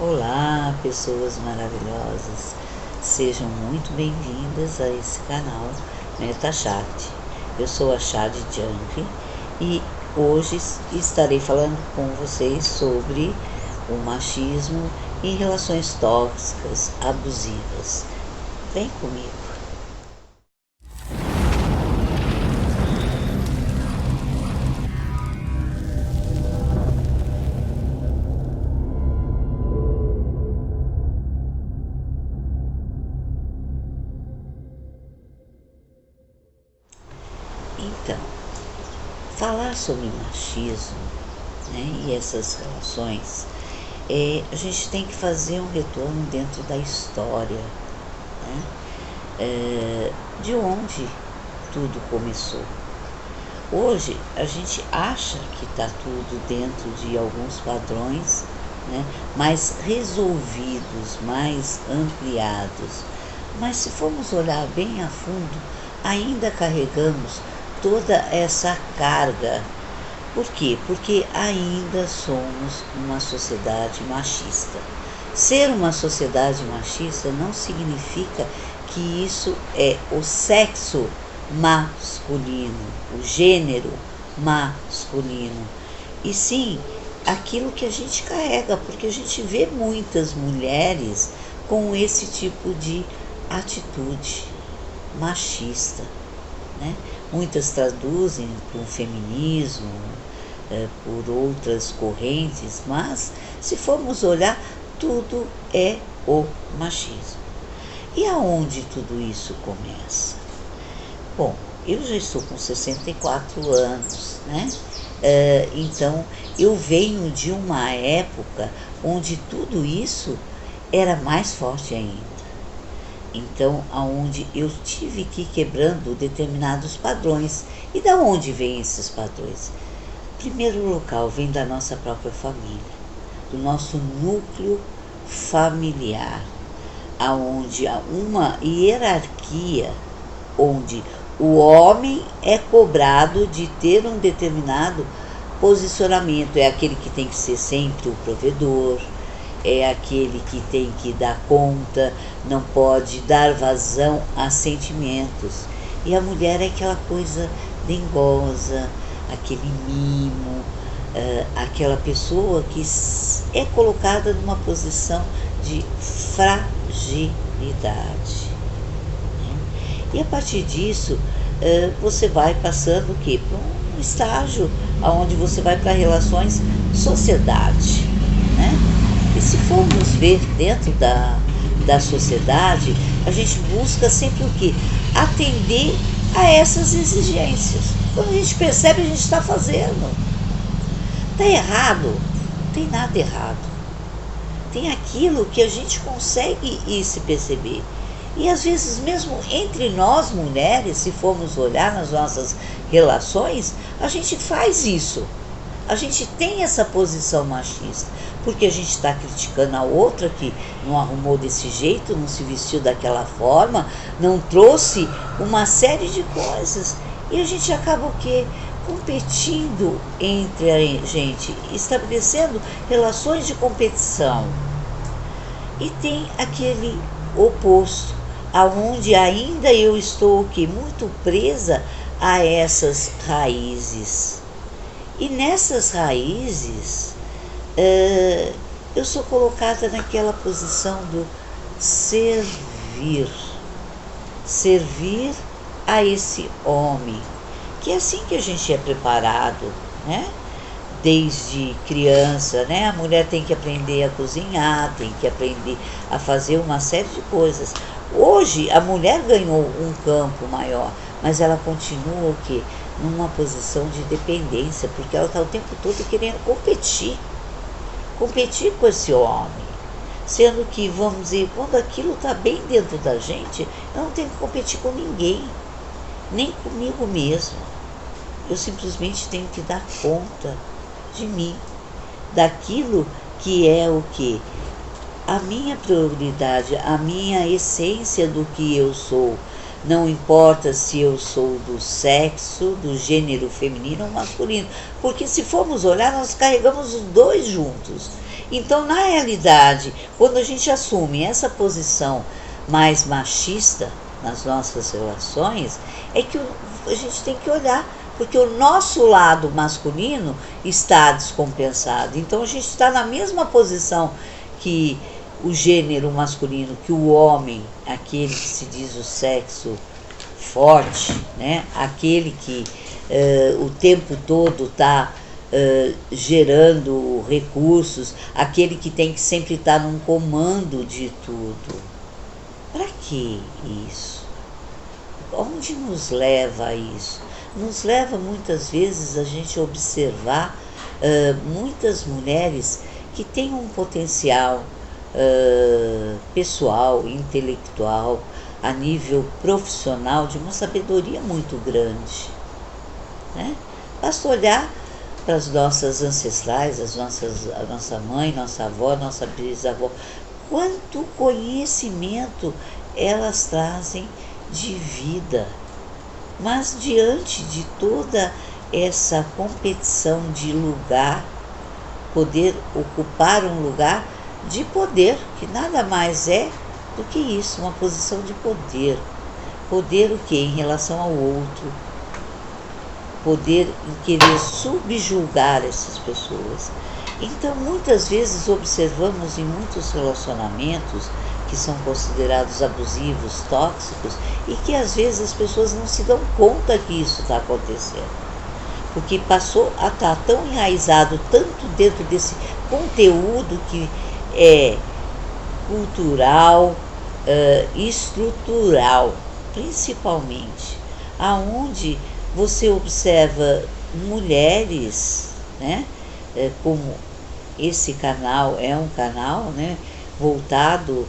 Olá, pessoas maravilhosas, sejam muito bem-vindas a esse canal MetaChat. Eu sou a Chad Junk e hoje estarei falando com vocês sobre o machismo e relações tóxicas, abusivas. Vem comigo. Então, falar sobre machismo, né, e essas relações, a gente tem que fazer um retorno dentro da história, né, de onde tudo começou. Hoje a gente acha que está tudo dentro de alguns padrões, né, mais resolvidos, mais ampliados. Mas se formos olhar bem a fundo, ainda carregamos toda essa carga. Por quê? Porque ainda somos uma sociedade machista. Ser uma sociedade machista não significa que isso é o sexo masculino, o gênero masculino, e sim aquilo que a gente carrega, porque a gente vê muitas mulheres com esse tipo de atitude machista, né? Muitas traduzem por feminismo, por outras correntes, mas se formos olhar, tudo é o machismo. E aonde tudo isso começa? Bom, eu já estou com 64 anos, né? Então eu venho de uma época onde tudo isso era mais forte ainda. Então, aonde eu tive que ir quebrando determinados padrões. E da onde vêm esses padrões? Primeiro local vem da nossa própria família, do nosso núcleo familiar, aonde há uma hierarquia, onde o homem é cobrado de ter um determinado posicionamento, é aquele que tem que ser sempre o provedor, é aquele que tem que dar conta, não pode dar vazão a sentimentos. E a mulher é aquela coisa dengosa, aquele mimo, aquela pessoa que é colocada numa posição de fragilidade. E a partir disso, você vai passando o quê? Para um estágio onde você vai para relações sociedade, né? E se formos ver dentro da sociedade, a gente busca sempre o quê? Atender a essas exigências. Quando a gente percebe, a gente está fazendo. Está errado? Não tem nada errado. Tem aquilo que a gente consegue ir se perceber. E às vezes mesmo entre nós mulheres, se formos olhar nas nossas relações, a gente faz isso. A gente tem essa posição machista, porque a gente está criticando a outra que não arrumou desse jeito, não se vestiu daquela forma, não trouxe uma série de coisas. E a gente acaba o quê? Competindo entre a gente, estabelecendo relações de competição. E tem aquele oposto, aonde ainda eu estou o quê? Muito presa a essas raízes. E nessas raízes, eu sou colocada naquela posição do servir. Servir a esse homem, que é assim que a gente é preparado, né? Desde criança, né? A mulher tem que aprender a cozinhar, tem que aprender a fazer uma série de coisas. Hoje, a mulher ganhou um campo maior, mas ela continua o quê? Numa posição de dependência, porque ela está o tempo todo querendo competir com esse homem, sendo que, vamos dizer, quando aquilo está bem dentro da gente, eu não tenho que competir com ninguém, nem comigo mesma. Eu simplesmente tenho que dar conta de mim, daquilo que é o que? A minha prioridade, a minha essência do que eu sou. Não importa se eu sou do sexo, do gênero feminino ou masculino, porque se formos olhar, nós carregamos os dois juntos. Então, na realidade, quando a gente assume essa posição mais machista nas nossas relações, é que a gente tem que olhar, porque o nosso lado masculino está descompensado. Então a gente está na mesma posição que o gênero masculino, que o homem, aquele que se diz o sexo forte, né? Aquele que o tempo todo está gerando recursos, aquele que tem que sempre estar num comando de tudo. Para que isso? Onde nos leva isso? Nos leva muitas vezes a gente observar muitas mulheres que têm um potencial pessoal, intelectual, a nível profissional, de uma sabedoria muito grande, né? Basta olhar para as nossas ancestrais, a nossa mãe, nossa avó, nossa bisavó, quanto conhecimento elas trazem de vida. Mas diante de toda essa competição de lugar, poder ocupar um lugar de poder, que nada mais é do que isso, uma posição de poder. Poder o quê? Em relação ao outro. Poder em querer subjugar essas pessoas. Então, muitas vezes observamos em muitos relacionamentos que são considerados abusivos, tóxicos, e que às vezes as pessoas não se dão conta que isso está acontecendo. Porque passou a estar tão enraizado, tanto dentro desse conteúdo que é cultural, estrutural, principalmente, aonde você observa mulheres, né, como esse canal é um canal, né, voltado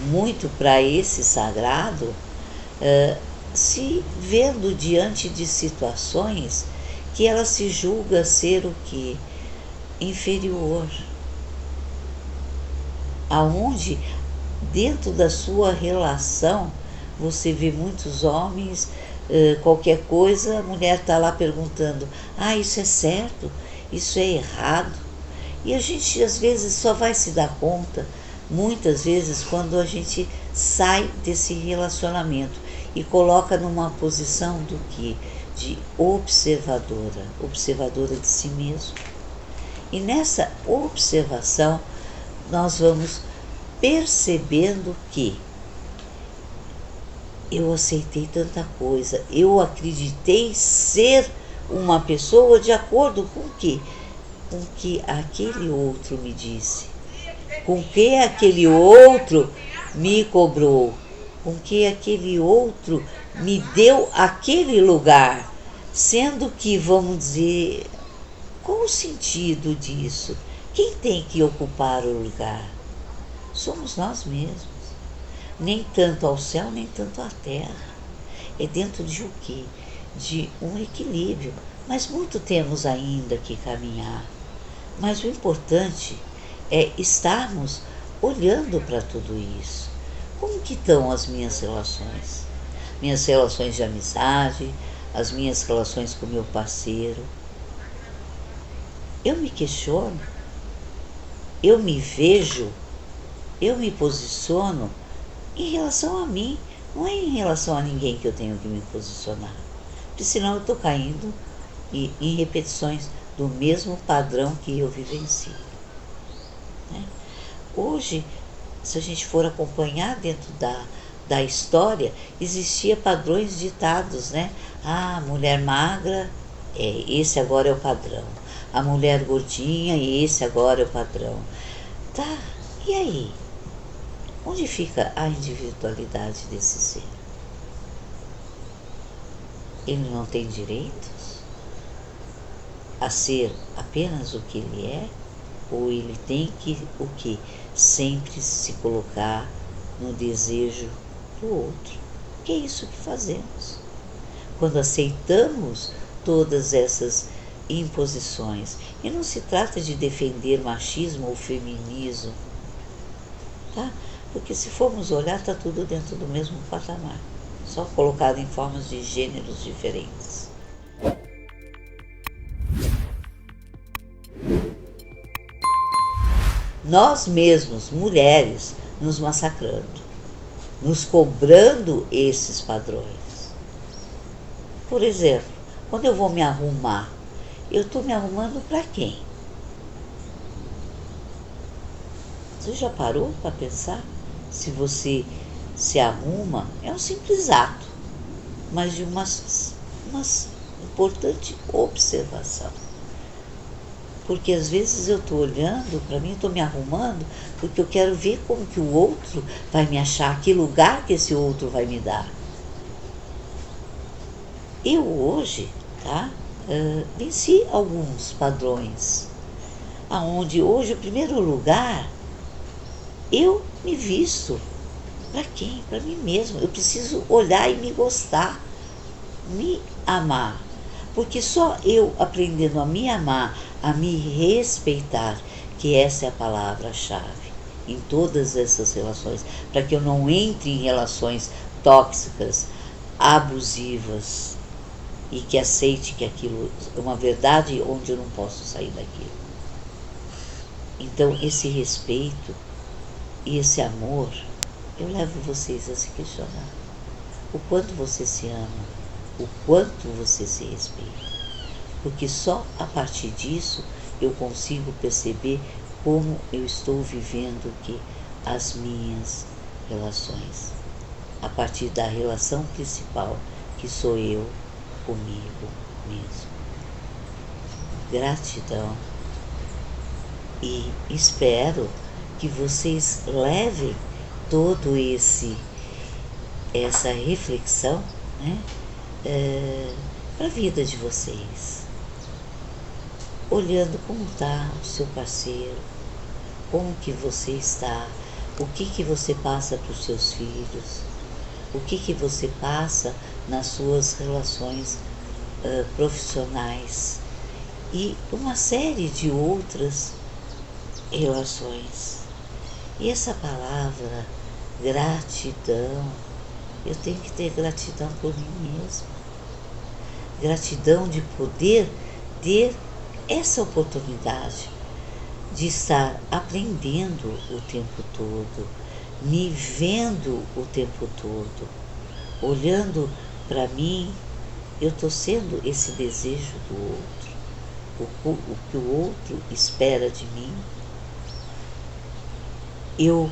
muito para esse sagrado, se vendo diante de situações que ela se julga ser o que? Inferior. Aonde, dentro da sua relação, você vê muitos homens, qualquer coisa, a mulher está lá perguntando: ah, isso é certo? Isso é errado? E a gente às vezes só vai se dar conta, muitas vezes, quando a gente sai desse relacionamento e coloca numa posição do que? De observadora, observadora de si mesmo. E nessa observação nós vamos percebendo que eu aceitei tanta coisa, eu acreditei ser uma pessoa de acordo com o quê? Com o que aquele outro me disse, com o que aquele outro me cobrou, com o que aquele outro me deu aquele lugar, sendo que, vamos dizer, qual o sentido disso? Quem tem que ocupar o lugar? Somos nós mesmos. Nem tanto ao céu, nem tanto à terra. É dentro de o quê? De um equilíbrio. Mas muito temos ainda que caminhar. Mas o importante é estarmos olhando para tudo isso. Como que estão as minhas relações? Minhas relações de amizade, as minhas relações com meu parceiro. Eu me questiono, eu me vejo, eu me posiciono em relação a mim, não é em relação a ninguém que eu tenho que me posicionar. Porque senão eu estou caindo em repetições do mesmo padrão que eu vivencio, né? Hoje, se a gente for acompanhar dentro da história, existia padrões ditados, né? Ah, mulher magra, esse agora é o padrão. A mulher gordinha, esse agora é o padrão. Tá, e aí? Onde fica a individualidade desse ser? Ele não tem direitos a ser apenas o que ele é? Ou ele tem que, o quê? Sempre se colocar no desejo do outro? Que é isso que fazemos quando aceitamos todas essas imposições. E não se trata de defender machismo ou feminismo, tá? Porque se formos olhar, está tudo dentro do mesmo patamar, só colocado em formas de gêneros diferentes. nós mesmos, mulheres, nos massacrando, nos cobrando esses padrões. Por exemplo, quando eu vou me arrumar, eu estou me arrumando para quem? Você já parou para pensar? Se você se arruma, é um simples ato, mas de uma importante observação. Porque às vezes eu estou olhando para mim, estou me arrumando, porque eu quero ver como que o outro vai me achar, que lugar que esse outro vai me dar. Eu hoje, venci alguns padrões, aonde hoje, em primeiro lugar, eu me visto. Para quem? Para mim mesmo. Eu preciso olhar e me gostar, me amar. Porque só eu aprendendo a me amar, a me respeitar, que essa é a palavra-chave em todas essas relações, para que eu não entre em relações tóxicas, abusivas, e que aceite que aquilo é uma verdade onde eu não posso sair daquilo. Então, esse respeito e esse amor, eu levo vocês a se questionar. O quanto você se ama, o quanto você se respeita. Porque só a partir disso eu consigo perceber como eu estou vivendo as minhas relações. A partir da relação principal, que sou eu comigo mesmo. Gratidão. E espero que vocês levem todo essa reflexão, para a vida de vocês, olhando como está o seu parceiro, como que você está, o que você passa para os seus filhos, o que você passa nas suas relações profissionais e uma série de outras relações. E essa palavra gratidão, eu tenho que ter gratidão por mim mesma. Gratidão de poder ter essa oportunidade de estar aprendendo o tempo todo, me vendo o tempo todo, olhando para mim. Eu estou sendo esse desejo do outro, o que o outro espera de mim. Eu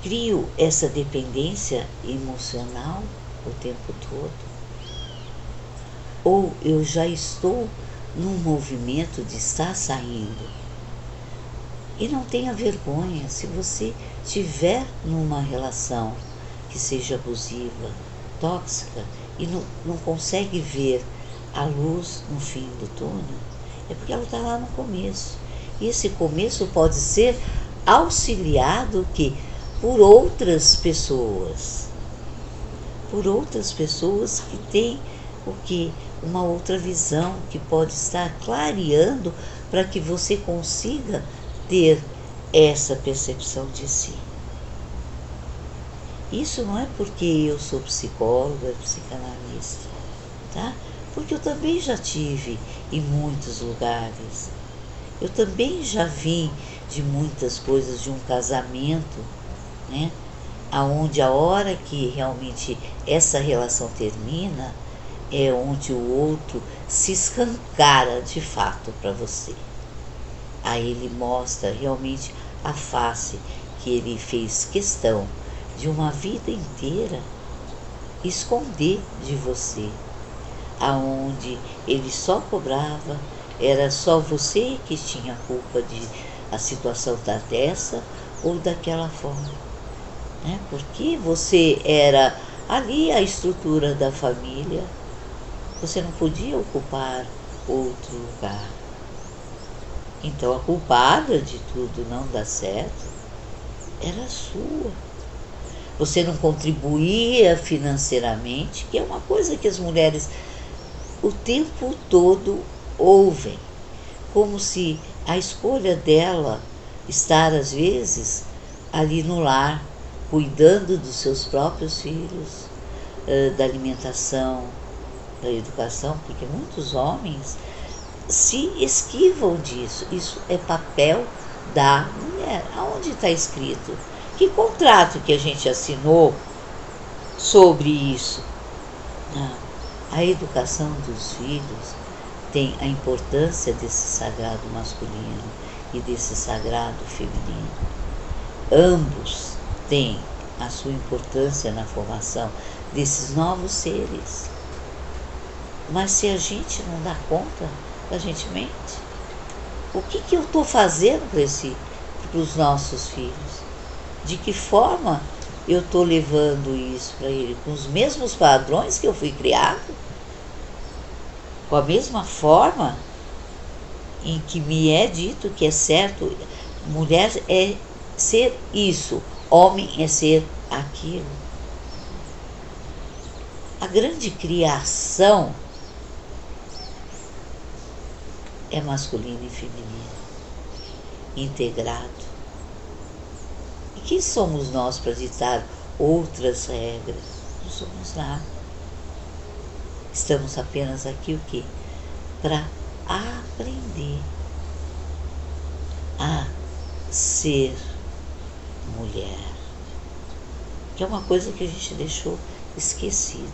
crio essa dependência emocional o tempo todo? Ou eu já estou num movimento de estar saindo? E não tenha vergonha se você estiver numa relação que seja abusiva, tóxica, e não consegue ver a luz no fim do túnel, é porque ela está lá no começo. E esse começo pode ser auxiliado por outras pessoas que têm uma outra visão, que pode estar clareando para que você consiga ter essa percepção de si. Isso não é porque eu sou psicóloga, psicanalista, tá? Porque eu também já tive em muitos lugares. Eu também já vi de muitas coisas de um casamento, aonde a hora que realmente essa relação termina, é onde o outro se escancara de fato para você. Aí ele mostra realmente a face que ele fez questão de uma vida inteira esconder de você, aonde ele só cobrava, era só você que tinha a culpa de a situação estar dessa ou daquela forma, porque você era ali a estrutura da família, você não podia ocupar outro lugar. Então a culpada de tudo não dar certo era sua. Você não contribuía financeiramente, que é uma coisa que as mulheres o tempo todo ouvem, como se a escolha dela estar às vezes ali no lar, cuidando dos seus próprios filhos, da alimentação, da educação, porque muitos homens se esquivam disso. Isso é papel da mulher. Aonde está escrito? Que contrato que a gente assinou sobre isso? Não. A educação dos filhos tem a importância desse sagrado masculino e desse sagrado feminino. Ambos têm a sua importância na formação desses novos seres. Mas se a gente não dá conta, a gente mente. O que eu estou fazendo para os nossos filhos? De que forma eu estou levando isso para ele? Com os mesmos padrões que eu fui criado? Com a mesma forma em que me é dito que é certo, mulher é ser isso, homem é ser aquilo. A grande criação é masculino e feminino, integrado. E quem somos nós para ditar outras regras? Não somos nada. Estamos apenas aqui o quê? Para aprender a ser mulher, que é uma coisa que a gente deixou esquecida,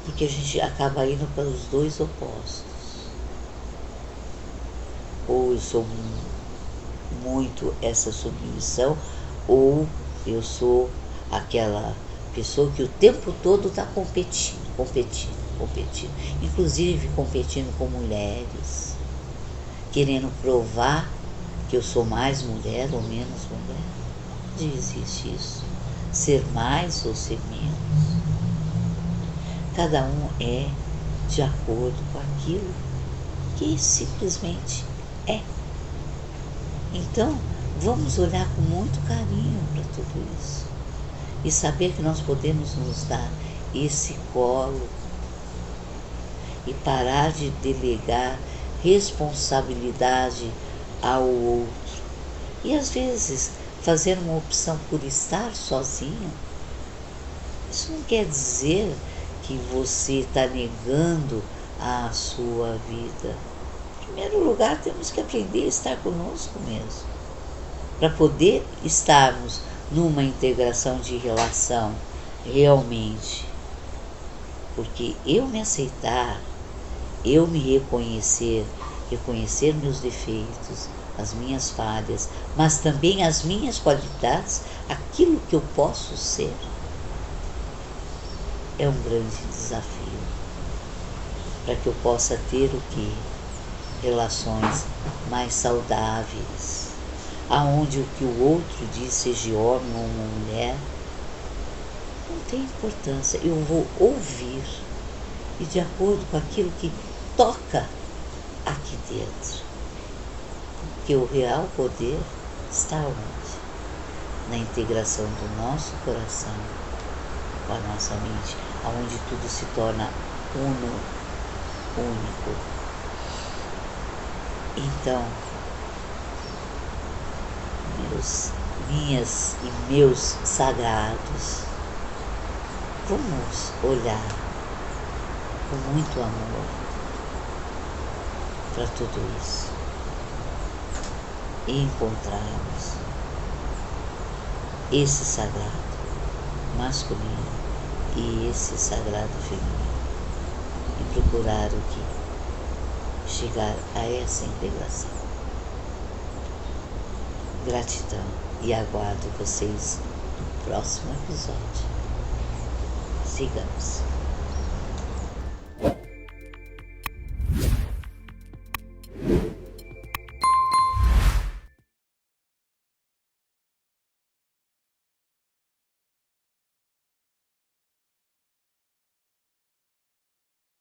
porque a gente acaba indo para os dois opostos. Ou eu sou muito essa submissão, ou eu sou aquela pessoa que o tempo todo está competindo, inclusive competindo com mulheres, querendo provar que eu sou mais mulher ou menos mulher. Não existe isso. Ser mais ou ser menos. Cada um é de acordo com aquilo que simplesmente é. Então, vamos olhar com muito carinho para tudo isso e saber que nós podemos nos dar esse colo e parar de delegar responsabilidade ao outro. E às vezes fazer uma opção por estar sozinho, isso não quer dizer que você está negando a sua vida. Em primeiro lugar, temos que aprender a estar conosco mesmo, para poder estarmos numa integração de relação realmente. Porque eu me aceitar, eu me reconhecer meus defeitos, as minhas falhas, mas também as minhas qualidades, aquilo que eu posso ser, é um grande desafio para que eu possa ter o quê? Relações mais saudáveis, aonde o que o outro diz, seja homem ou uma mulher, não tem importância. Eu vou ouvir e de acordo com aquilo que toca aqui dentro. Porque o real poder está onde? Na integração do nosso coração com a nossa mente, aonde tudo se torna único. Então, minhas e meus sagrados, vamos olhar com muito amor para tudo isso e encontrarmos esse sagrado masculino e esse sagrado feminino e procurar o que? Chegar a essa integração. Gratidão e aguardo vocês no próximo episódio. Sigamos.